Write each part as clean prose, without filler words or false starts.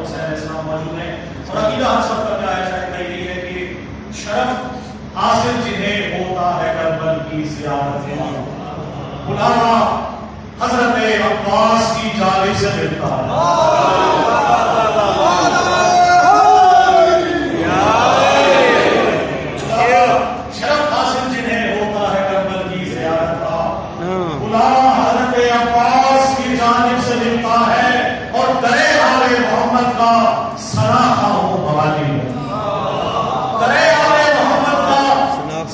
حسین علیہ السلام موجود ہیں. اور عقیدہ ہم سب کا کیا ہے یہ ہے کہ شرف حاصل جنہیں ہوتا ہے کربل کی زیارت میں بلاوا حضرت عباس کی جانب سے ملتا ہے. شرف حاصل جنہیں ہوتا ہے کربل کی زیارت کا بلاوا حضرت عباس کی جانب سے ملتا ہے اور درے آل محمد کا ثنا خواہ موالی ہوں. درے آل محمد کا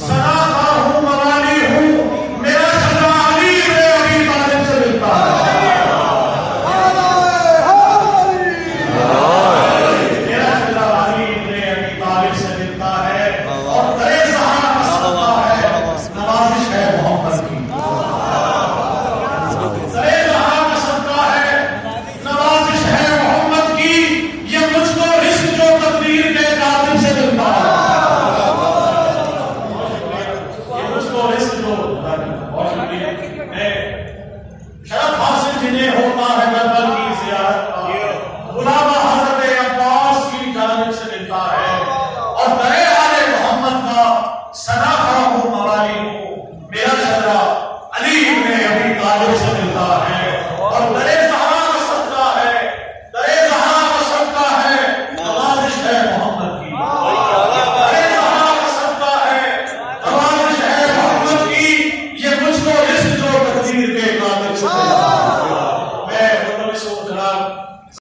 ثنا خواہ موالی ہوں. میرا شجاع علی ابن ابی طالب سے ملتا ہے. میرا شجاع علی ابن ابی طالب سے ملتا ہے اور درے زہرا کا صدقہ ہے نوازش ہے محمد کی. درے زہرا کا صدقہ ہے نوازش ہے محمد کی. یہ مجھ کو رزق جو تقدیر کے کاتب سے ملتا ہے. یہ مجھ کو رزق جو بہت شکریہ. شرف حاصل جنہیں ہو